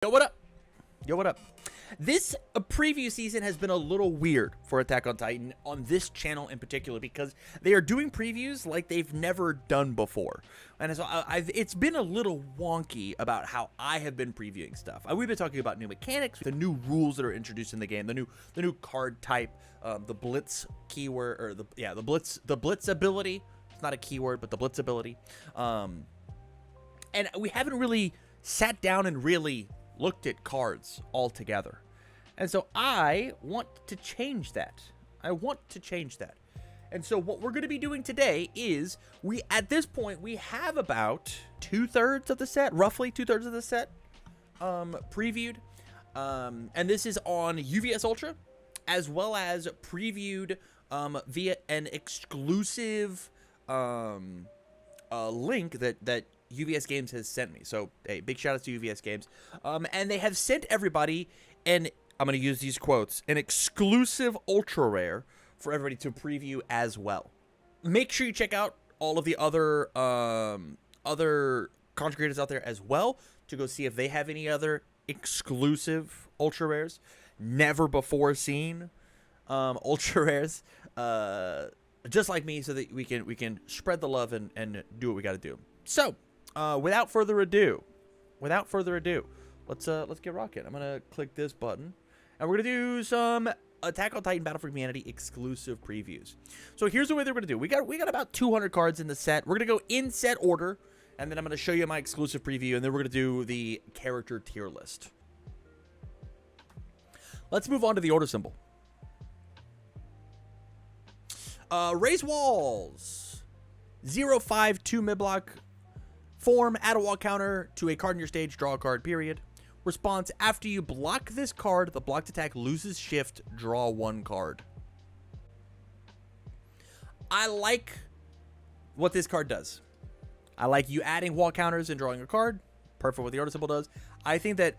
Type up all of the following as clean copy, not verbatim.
Yo, what up? Yo, what up? This preview season has been a little weird for Attack on Titan on this channel in particular because they are doing previews like they've never done before. And so it's been a little wonky about how I have been previewing stuff. We've been talking about new mechanics, the new rules that are introduced in the game, the new card type, the blitz keyword, or the blitz ability. It's not a keyword, but the blitz ability. And we haven't really sat down and really looked at cards altogether. And so I want to change that. And so what we're going to be doing today is at this point, we have about two-thirds of the set, roughly two-thirds of the set previewed. And this is on UVS Ultra, as well as previewed via an exclusive link that UVS Games has sent me. So, hey, big shout out to UVS Games. And they have sent everybody, and I'm going to use these quotes, an exclusive ultra rare for everybody to preview as well. Make sure you check out all of the other content creators out there as well to go see if they have any other exclusive ultra rares, never before seen ultra rares, just like me, so that we can spread the love and do what we got to do. So, without further ado, let's get rocking. I'm gonna click this button, and we're gonna do some Attack on Titan: Battle for Humanity exclusive previews. So here's the way they're gonna do. We got about 200 cards in the set. We're gonna go in set order, and then I'm gonna show you my exclusive preview, and then we're gonna do the character tier list. Let's move on to the order symbol. Raise walls. 0/5/2 mid-block. Form, add a wall counter to a card in your stage, draw a card, period. Response, after you block this card, the blocked attack loses shift, draw one card. I like what this card does. I like you adding wall counters and drawing a card. Perfect what the order symbol does. I think that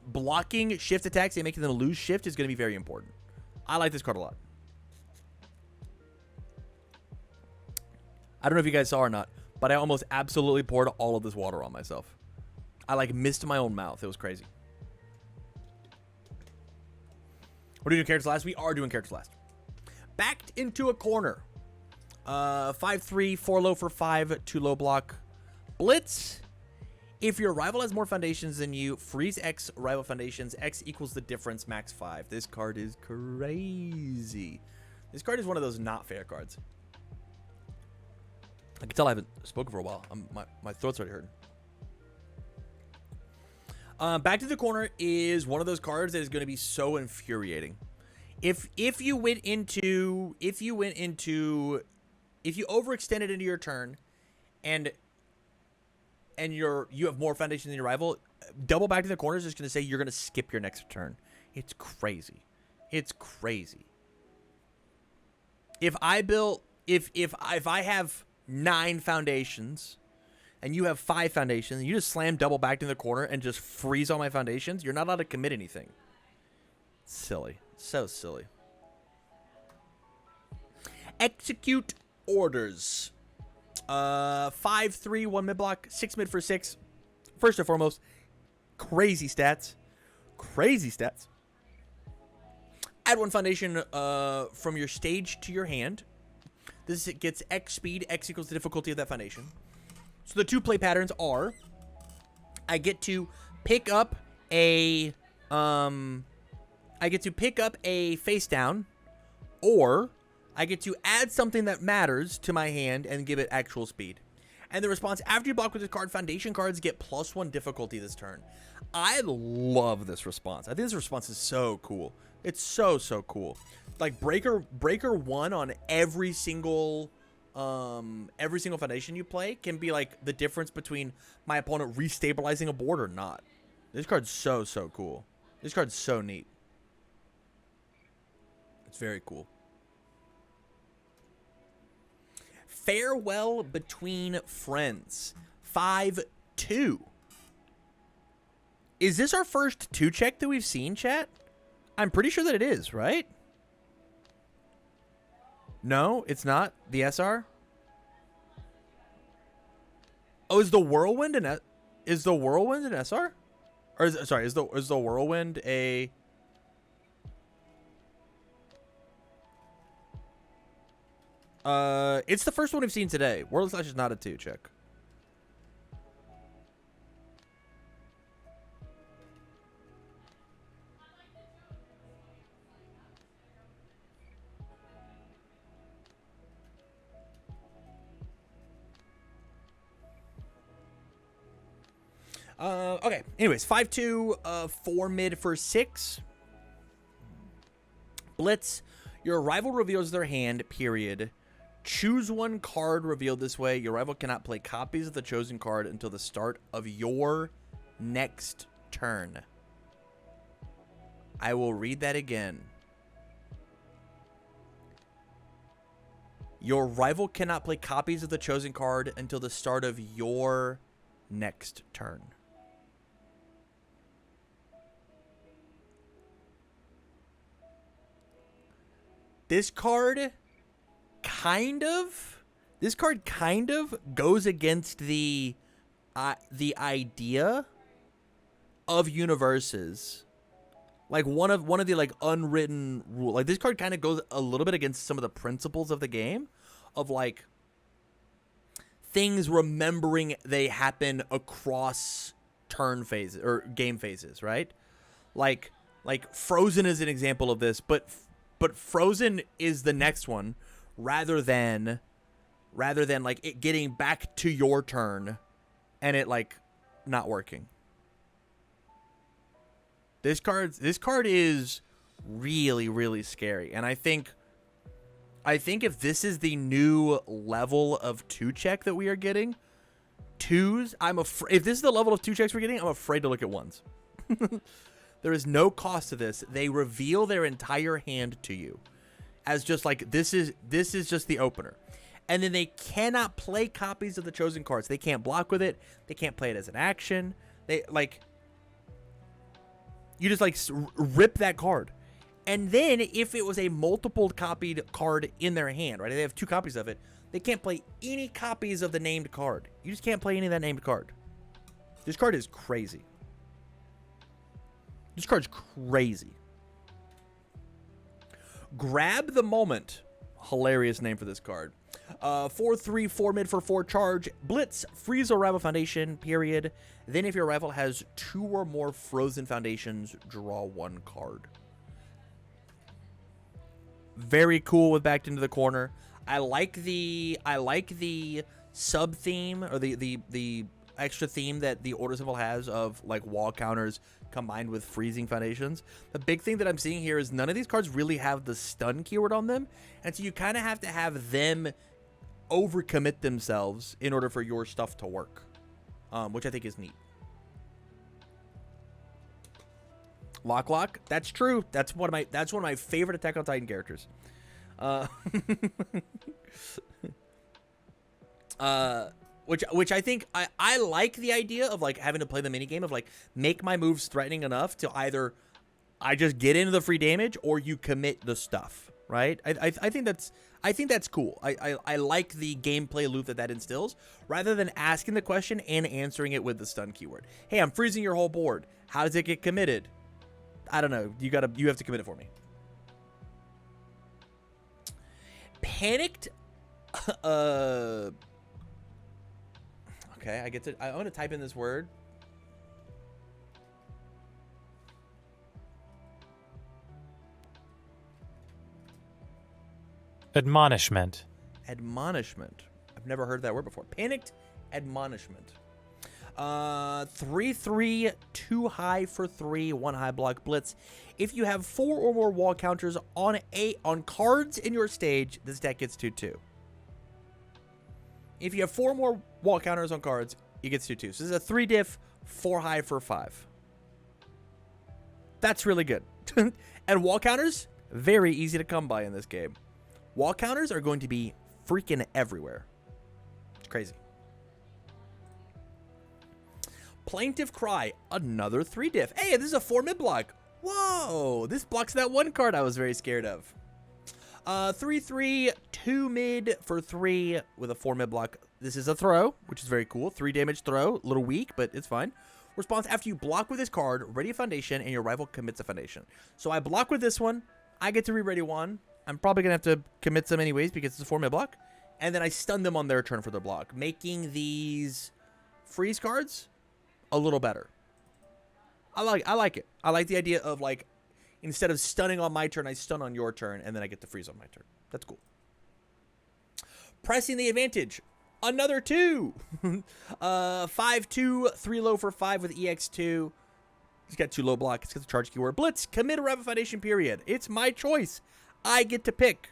blocking shift attacks and making them lose shift is going to be very important. I like this card a lot. I don't know if you guys saw or not, but I almost absolutely poured all of this water on myself. I missed my own mouth. It was crazy. We're doing characters last. We are doing characters last. Backed into a corner. 5/3, 4 low for 5, 2 low block. Blitz. If your rival has more foundations than you, freeze X rival foundations. X equals the difference, max 5. This card is crazy. This card is one of those not fair cards. I can tell I haven't spoken for a while. My throat's already hurting. Back to the corner is one of those cards that is going to be so infuriating. If you overextended into your turn, and you have more foundation than your rival, double back to the corner is just going to say you're going to skip your next turn. It's crazy. It's crazy. If I have 9 foundations and you have 5 foundations, and you just slam double back to the corner and just freeze all my foundations, you're not allowed to commit anything. Silly. So silly. Execute orders. 5/3, 1 mid block, 6 mid for 6. First and foremost, crazy stats. Add 1 foundation from your stage to your hand. This gets X speed. X equals the difficulty of that foundation. So the 2 play patterns are: I get to pick up a face down, or I get to add something that matters to my hand and give it actual speed. And the response, after you block with this card, foundation cards get +1 difficulty this turn. I love this response. I think this response is so cool. It's so cool. Like breaker 1 on every single foundation you play can be like the difference between my opponent restabilizing a board or not. This card's so cool. This card's so neat. It's very cool. Farewell Between Friends. 5/2. Is this our first 2 check that we've seen, chat? I'm pretty sure that it is, right? No, it's not the SR. Oh, is the Whirlwind an SR? Or sorry, is the Whirlwind a... It's the first one we've seen today. Whirl Slash is not a 2, check. Okay. Anyways, 5-2, 4 mid for 6. Blitz. Your rival reveals their hand, period. Choose one card revealed this way. Your rival cannot play copies of the chosen card until the start of your next turn. I will read that again. Your rival cannot play copies of the chosen card until the start of your next turn. This card kind of goes against the idea of UniVersus. Like one of the like unwritten rule. Like this card kind of goes a little bit against some of the principles of the game, of like things remembering they happen across turn phases or game phases, right? Like Frozen is an example of this, but Frozen is the next one rather than like it getting back to your turn and it like not working. This card is really, really scary. And I think if this is the new level of 2-check that we are getting, 2s, if this is the level of 2-checks we're getting, I'm afraid to look at 1s. There is no cost to this. They reveal their entire hand to you as just like, this is just the opener. And then they cannot play copies of the chosen cards. They can't block with it. They can't play it as an action. They like, you just like rip that card. And then if it was a multiple copied card in their hand, right? They have 2 copies of it. They can't play any copies of the named card. You just can't play any of that named card. This card is crazy. This card's crazy. Grab the Moment. Hilarious name for this card. 4/3, 4 mid for 4 charge. Blitz, freeze a rival foundation, period. Then if your rival has 2 or more frozen foundations, draw 1 card. Very cool with backed into the corner. I like the sub theme or the extra theme that the order symbol has of like wall counters combined with freezing foundations. The big thing that I'm seeing here is none of these cards really have the stun keyword on them, and so you kind of have to have them overcommit themselves in order for your stuff to work, which I think is neat. Lock, that's true. That's one of my favorite Attack on Titan characters. Which I think I like the idea of like having to play the minigame of like make my moves threatening enough to either I just get into the free damage or you commit the stuff, right? I think that's cool. I like the gameplay loop that instills rather than asking the question and answering it with the stun keyword. Hey, I'm freezing your whole board. How does it get committed? I don't know. You have to commit it for me. Panicked. Okay, I get to. I want to type in this word. Admonishment. Admonishment. I've never heard that word before. Panicked admonishment. 3/3, 2 high for 3, 1 high block blitz. If you have 4 or more wall counters on cards in your stage, this deck gets 2/2. If you have 4 more wall counters on cards, it gets 2/2. So this is a 3 diff, 4 high for 5. That's really good. And wall counters, very easy to come by in this game. Wall counters are going to be freaking everywhere. It's crazy. Plaintive Cry, another 3 diff. Hey, this is a 4 mid block. Whoa, this blocks that one card I was very scared of. 3/3, 2 mid for 3 with a 4 mid block. This is a throw, which is very cool. 3 damage throw, a little weak, but it's fine. Response after you block with this card, ready a foundation, and your rival commits a foundation. So I block with this one. I get to re-ready one. I'm probably going to have to commit some anyways because it's a 4-mana block. And then I stun them on their turn for their block, making these freeze cards a little better. I like it. I like the idea of, like, instead of stunning on my turn, I stun on your turn, and then I get to freeze on my turn. That's cool. Pressing the advantage. Another 2. 5/2, 3 low for 5 with EX2. He's got 2 low block. It's got the charge keyword. Blitz, commit a rival foundation, period. It's my choice. I get to pick.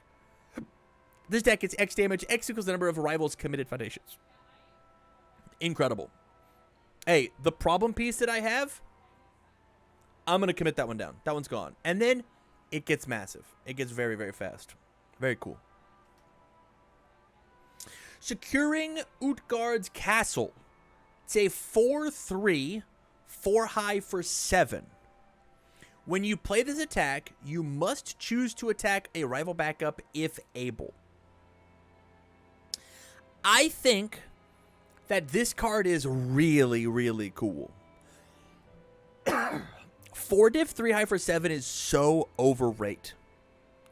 This deck gets X damage. X equals the number of rivals committed foundations. Incredible. Hey, the problem piece that I have, I'm going to commit that one down. That one's gone. And then it gets massive. It gets very, very fast. Very cool. Securing Utgard's Castle. It's a 4/3, 4 high for 7. When you play this attack, you must choose to attack a rival backup if able. I think that this card is really, really cool. 4 diff, 3 high for 7 is so overrated.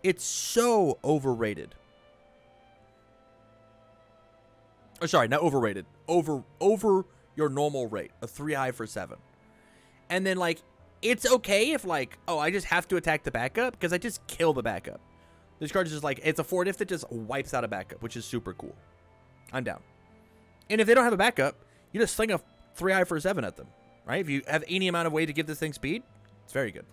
It's so overrated. Or sorry, not overrated. Over your normal rate. A 3 high for 7. And then, like, it's okay if, like, oh, I just have to attack the backup because I just kill the backup. This card is just like, it's a 4 diff that just wipes out a backup, which is super cool. I'm down. And if they don't have a backup, you just sling a 3 high for 7 at them, right? If you have any amount of way to give this thing speed, it's very good.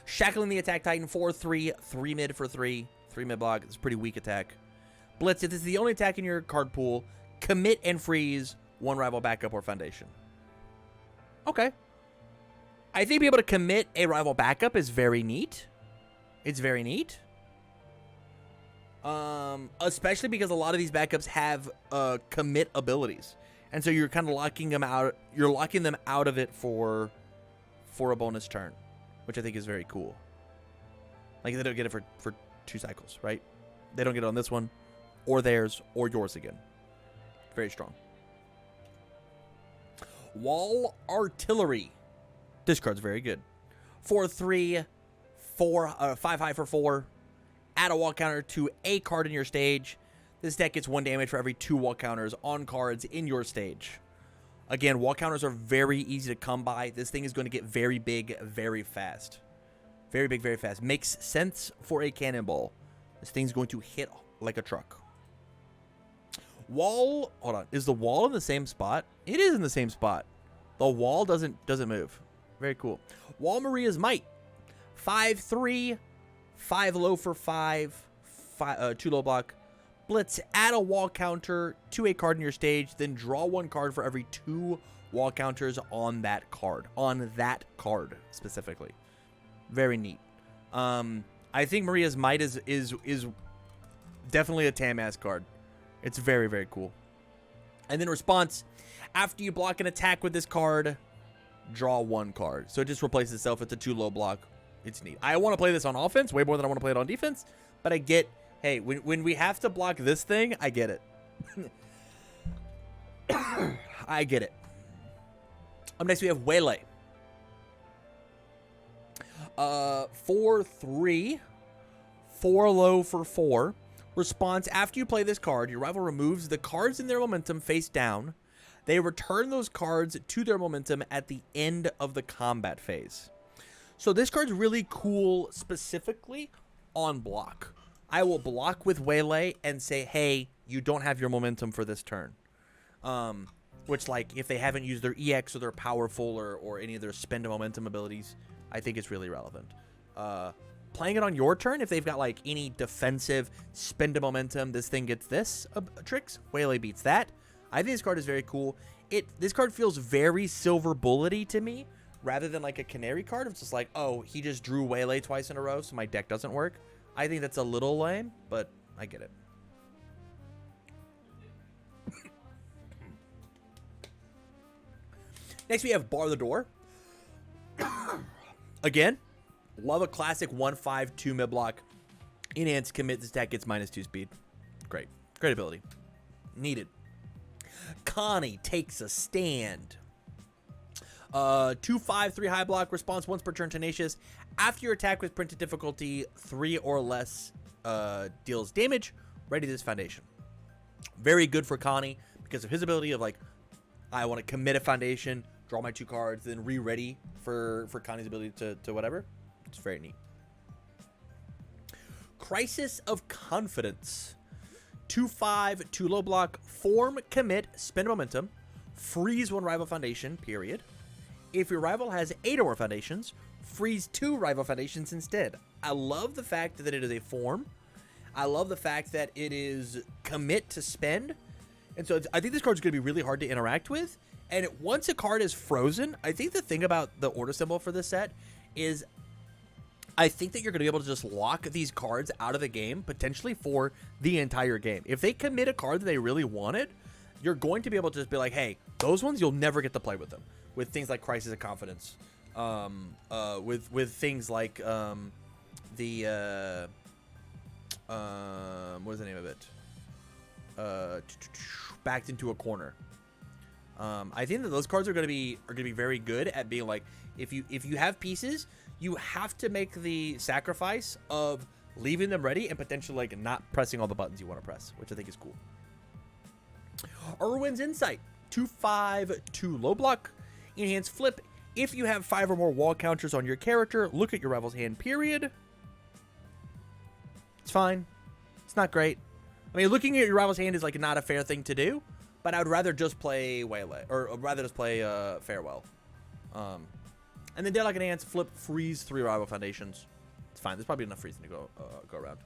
Shackling the attack titan, 4/3, 3 mid for 3 mid block. It's a pretty weak attack. Blitz, if this is the only attack in your card pool, commit and freeze 1 rival backup or foundation. Okay. I think being able to commit a rival backup is very neat. It's very neat. Especially because a lot of these backups have commit abilities. And so you're kind of locking them out. You're locking them out of it for a bonus turn, which I think is very cool. Like, they don't get it for 2 cycles, right? They don't get it on this one, or theirs, or yours again. Very strong. Wall Artillery. This card's very good. 4/3, 5 high for 4. Add a wall counter to a card in your stage. This deck gets 1 damage for every 2 wall counters on cards in your stage. Again, wall counters are very easy to come by. This thing is going to get very big, very fast. Very big, very fast. Makes sense for a cannonball. This thing's going to hit like a truck. Wall, hold on. Is the wall in the same spot? It is in the same spot. The wall doesn't move. Very cool. Wall Maria's Might. 5/3, 5 low for 5, 2 low block. Blitz, add a wall counter to a card in your stage, then draw 1 card for every 2 wall counters on that card. On that card, specifically. Very neat. I think Maria's Might is definitely a Tam-ass card. It's very, very cool. And then response, after you block an attack with this card, draw 1 card. So it just replaces itself with a 2 low block. It's neat. I want to play this on offense way more than I want to play it on defense, but I get, hey, when we have to block this thing, I get it. I get it. Up next, we have Waylay. 4/3, 4 low for 4. Response, after you play this card, your rival removes the cards in their momentum face down. They return those cards to their momentum at the end of the combat phase. So this card's really cool specifically on block. I will block with Waylay and say, hey, you don't have your momentum for this turn. Which, like, if they haven't used their EX or their powerful or any of their spend momentum abilities, I think it's really relevant. Playing it on your turn, if they've got, like, any defensive spend a momentum, this thing gets this tricks. Waylay beats that. I think this card is very cool. This card feels very silver bullet-y to me, rather than, like, a canary card. It's just like, oh, he just drew Waylay twice in a row, so my deck doesn't work. I think that's a little lame, but I get it. Next, we have Bar the Door. Again, love a classic 1/5 2 mid block. Enhance commit. This deck gets -2 speed. Great. Great ability. Needed. Connie takes a stand. 2/5, 3 high block, response once per turn, tenacious. After your attack with printed difficulty 3 or less deals damage, ready this foundation. Very good for Connie because of his ability of like, I want to commit a foundation, draw my 2 cards, then re-ready for Connie's ability to whatever. It's very neat. Crisis of Confidence. 2/5, 2 low block, form, commit, spend momentum, freeze 1 rival foundation, period. If your rival has 8 or more foundations, freeze 2 rival foundations instead. I love the fact that it is a form. I love the fact that it is commit to spend. And so I think this card is going to be really hard to interact with. And once a card is frozen, I think the thing about the order symbol for this set is I think that you're going to be able to just lock these cards out of the game, potentially for the entire game. If they commit a card that they really wanted, you're going to be able to just be like, hey, those ones, you'll never get to play with them. With things like Crisis of Confidence. With things like what is the name of it? Backed into a corner. I think that those cards are going to be very good at being like, if you have pieces, you have to make the sacrifice of leaving them ready and potentially like not pressing all the buttons you want to press, which I think is cool. Irwin's Insight. 2/5, 2 low block, enhance flip. If you have 5 or more wall counters on your character, look at your rival's hand, period. It's fine. It's not great. I mean, looking at your rival's hand is like not a fair thing to do, but I would rather just play Waylay, or rather just play Farewell. And then Deadlock Enhance, flip, freeze 3 rival foundations. It's fine. There's probably enough freezing to go around.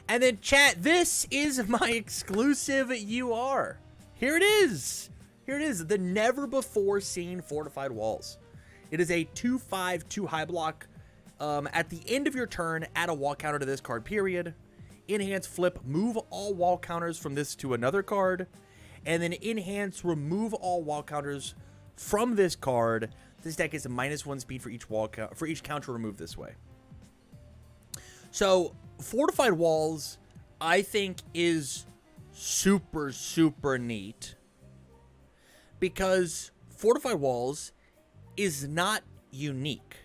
And then chat, this is my exclusive UR. Here it is. Here it is. The never before seen fortified walls. It is a 2/5, 2 high block. At the end of your turn, add a wall counter to this card, period. Enhance, flip, move all wall counters from this to another card. And then enhance, remove all wall counters from this card. This deck is a -1 speed for each counter removed this way. So fortified walls, I think, is super, super neat because fortified walls is not unique.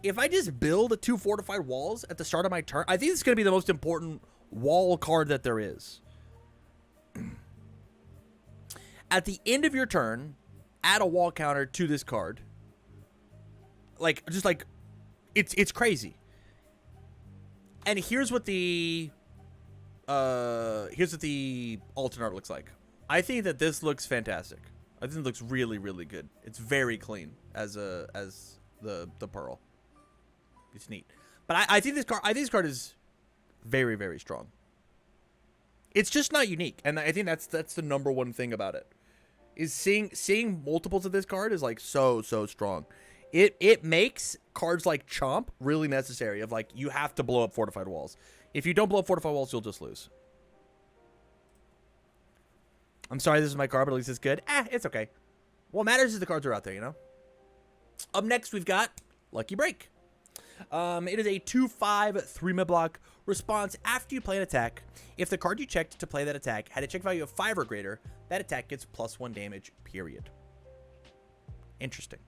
If I just build 2 fortified walls at the start of my turn, I think it's going to be the most important wall card that there is. At the end of your turn, add a wall counter to this card. Like, just like, it's crazy. And here's what the alternate art looks like. I think that this looks fantastic. I think it looks really, really good. It's very clean as the Pearl. It's neat. But I think this card is very, very strong. It's just not unique, and I think that's the number one thing about it. Is seeing multiples of this card is like so strong. It makes cards like Chomp really necessary. Of like, you have to blow up fortified walls. If you don't blow up fortified walls, you'll just lose. I'm sorry, this is my card, but at least it's good. It's okay. What matters is the cards are out there, you know. Up next, we've got Lucky Break. It is a 2/5, 3 mid block. Response after you play an attack. If the card you checked to play that attack had a check value of 5 or greater, that attack gets +1 damage, period. Interesting.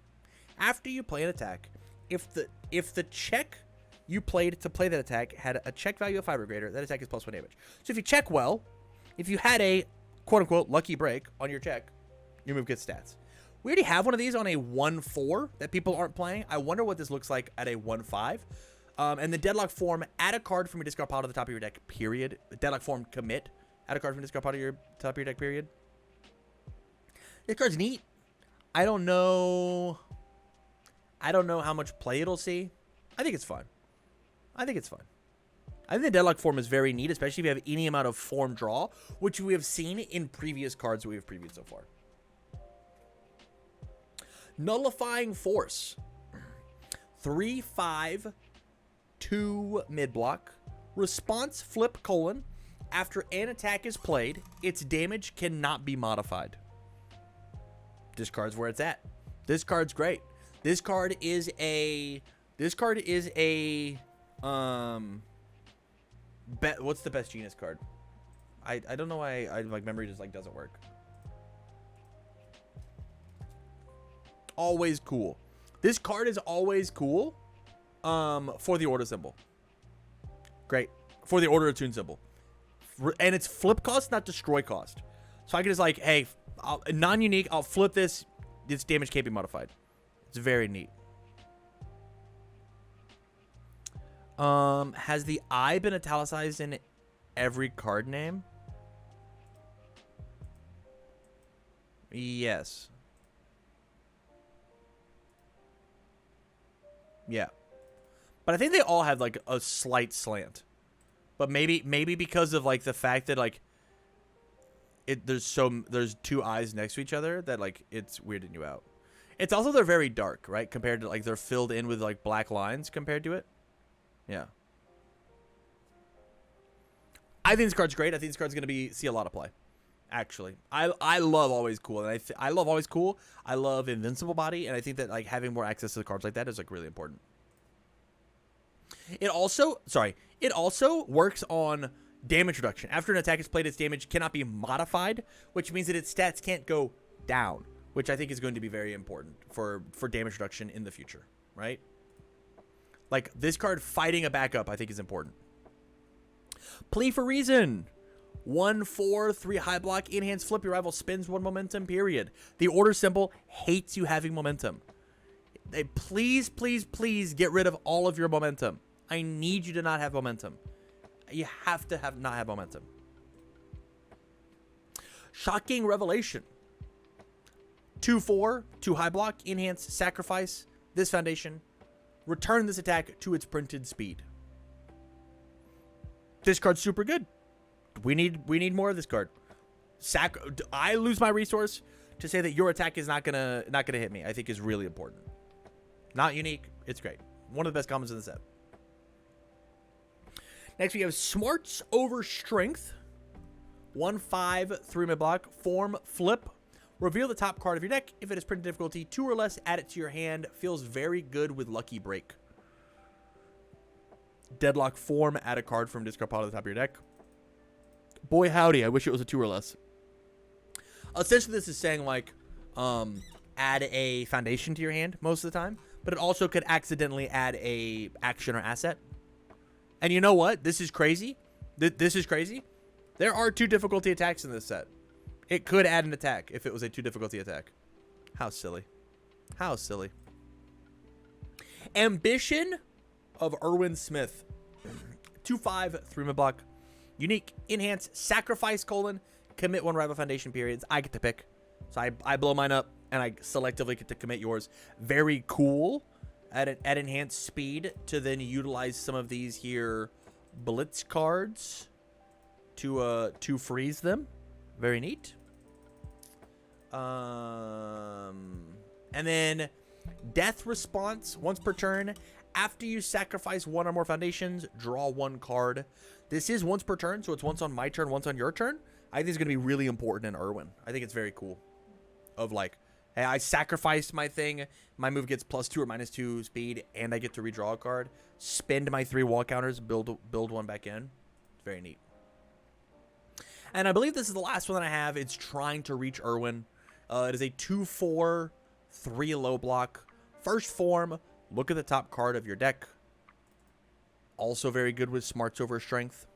After you play an attack, if the check you played to play that attack had a check value of 5 or greater, that attack is +1 damage. So if you check well, if you had a quote-unquote lucky break on your check, your move gets stats. We already have one of these on a 1/4 that people aren't playing. I wonder what this looks like at a 1/5. And the Deadlock form, add a card from your discard pile to the top of your deck, period. The Deadlock form, commit. Add a card from your discard pile to your top of your deck, period. This card's neat. I don't know how much play it'll see. I think it's fun. I think the Deadlock form is very neat, especially if you have any amount of form draw, which we have seen in previous cards we have previewed so far. Nullifying Force. 3/5, 2 mid block. Response, flip, : after an attack is played, its damage cannot be modified. This card's where it's at. This card's great. This card is a what's the best Genius card? I don't know why my memory just like doesn't work. Always cool. This card is always cool for the order symbol. Great. For the order attune symbol. And it's flip cost, not destroy cost. So I can just like, hey, non-unique, I'll flip this. This damage can't be modified. It's very neat. Has the I been italicized in every card name? Yes. Yeah. But I think they all have like a slight slant. But maybe because of like the fact that like there's two eyes next to each other that like it's weirding you out. It's also they're very dark, right? Compared to like they're filled in with like black lines compared to it. Yeah. I think this card's great. I think this card's gonna see a lot of play. Actually, I love Always Cool, and I love Always Cool. I love Invincible Body, and I think that like having more access to the cards like that is like really important. It also works on damage reduction. After an attack is played, its damage cannot be modified, which means that its stats can't go down, which I think is going to be very important for damage reduction in the future, right? Like this card fighting a backup, I think is important. Plea for Reason. 1/4, 3 high block, enhance flip. Your rival spends 1 momentum, period. The order symbol hates you having momentum. They please get rid of all of your momentum. I need you to not have momentum. You have to not have momentum. Shocking Revelation. 2/4, 2 high block, enhance, sacrifice this foundation. Return this attack to its printed speed. This card's super good. We need more of this card. I lose my resource to say that your attack is not gonna hit me. I think is really important. Not unique. It's great. One of the best combos in the set. Next we have Smarts over Strength. 1/5, 3 block, form, flip. Reveal the top card of your deck. If it is printed difficulty 2 or less, add it to your hand. Feels very good with Lucky Break. Deadlock form, add a card from discard pile to the top of your deck. Boy howdy, I wish it was a 2 or less. Essentially this is saying like add a foundation to your hand most of the time, but it also could accidentally add a action or asset. And you know what? This is crazy. This is crazy. There are 2 difficulty attacks in this set. It could add an attack if it was a 2 difficulty attack. How silly. How silly. Ambition of Erwin Smith. 2/5, 3 block. Unique, enhance, sacrifice, commit 1 rival foundation periods. I get to pick. So I blow mine up, and I selectively get to commit yours. Very cool at enhanced speed to then utilize some of these here blitz cards to freeze them. Very neat. And then Death Response. Once per turn, after you sacrifice 1 or more foundations, draw 1 card. This is once per turn, so it's once on my turn, once on your turn. I think it's going to be really important in Irwin. I think it's very cool. Of like, hey, I sacrificed my thing. My move gets +2 or -2 speed, and I get to redraw a card. Spend my 3 wall counters, build 1 back in. It's very neat. And I believe this is the last one that I have. It's Trying to Reach Irwin. It is a 2/4, 3 low block. First form, look at the top card of your deck. Also very good with Smarts over Strength.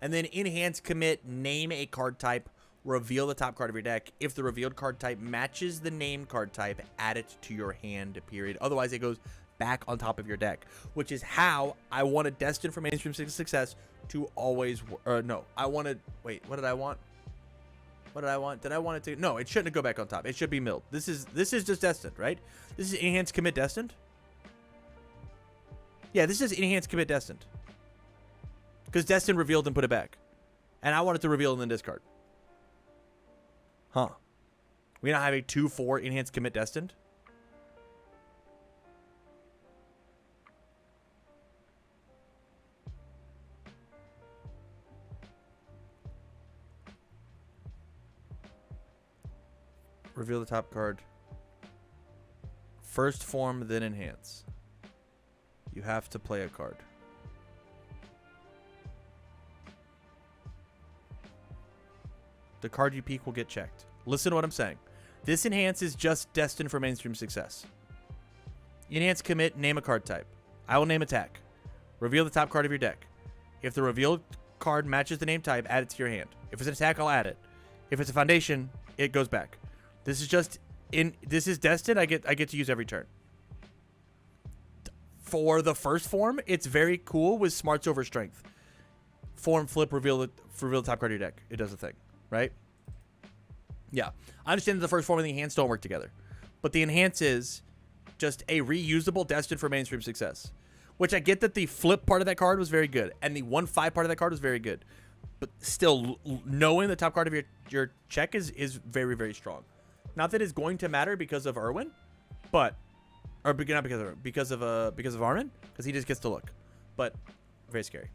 And then enhance, commit, name a card type, reveal the top card of your deck. If the revealed card type matches the named card type, add it to your hand, period. Otherwise, it goes back on top of your deck, which is how I wanted Destined for Mainstream Success to always, no, I wanted, wait, what did I want? What did I want? Did I want it to, no, it shouldn't go back on top. It should be milled. This is just Destined, right? This is enhance, commit, Destined. Yeah, this is enhance, commit, Destined. Because Destined revealed and put it back. And I wanted to reveal and then discard. Huh. We now have a 2/4 enhance, commit, Destined. Reveal the top card. First form, then enhance. You have to play a card. The card you peek will get checked. Listen to what I'm saying. This enhance is just destined for mainstream success. Enhance commit, name a card type. I will name attack. Reveal the top card of your deck. If the revealed card matches the name type, add it to your hand. If it's an attack, I'll add it. If it's a foundation, it goes back. This is just this is destined. I get to use every turn. For the first form, it's very cool with smarts over strength. Form flip, reveal the top card of your deck. It does the thing, right? Yeah, I understand that the first form and the enhance don't work together, but the enhance is just a reusable destined for mainstream success. Which I get that the flip part of that card was very good, and the 1/5 part of that card was very good, but still, knowing the top card of your check is very, very strong. Not that it's going to matter because of Irwin, but or not because of Armin, because he just gets to look, but very scary.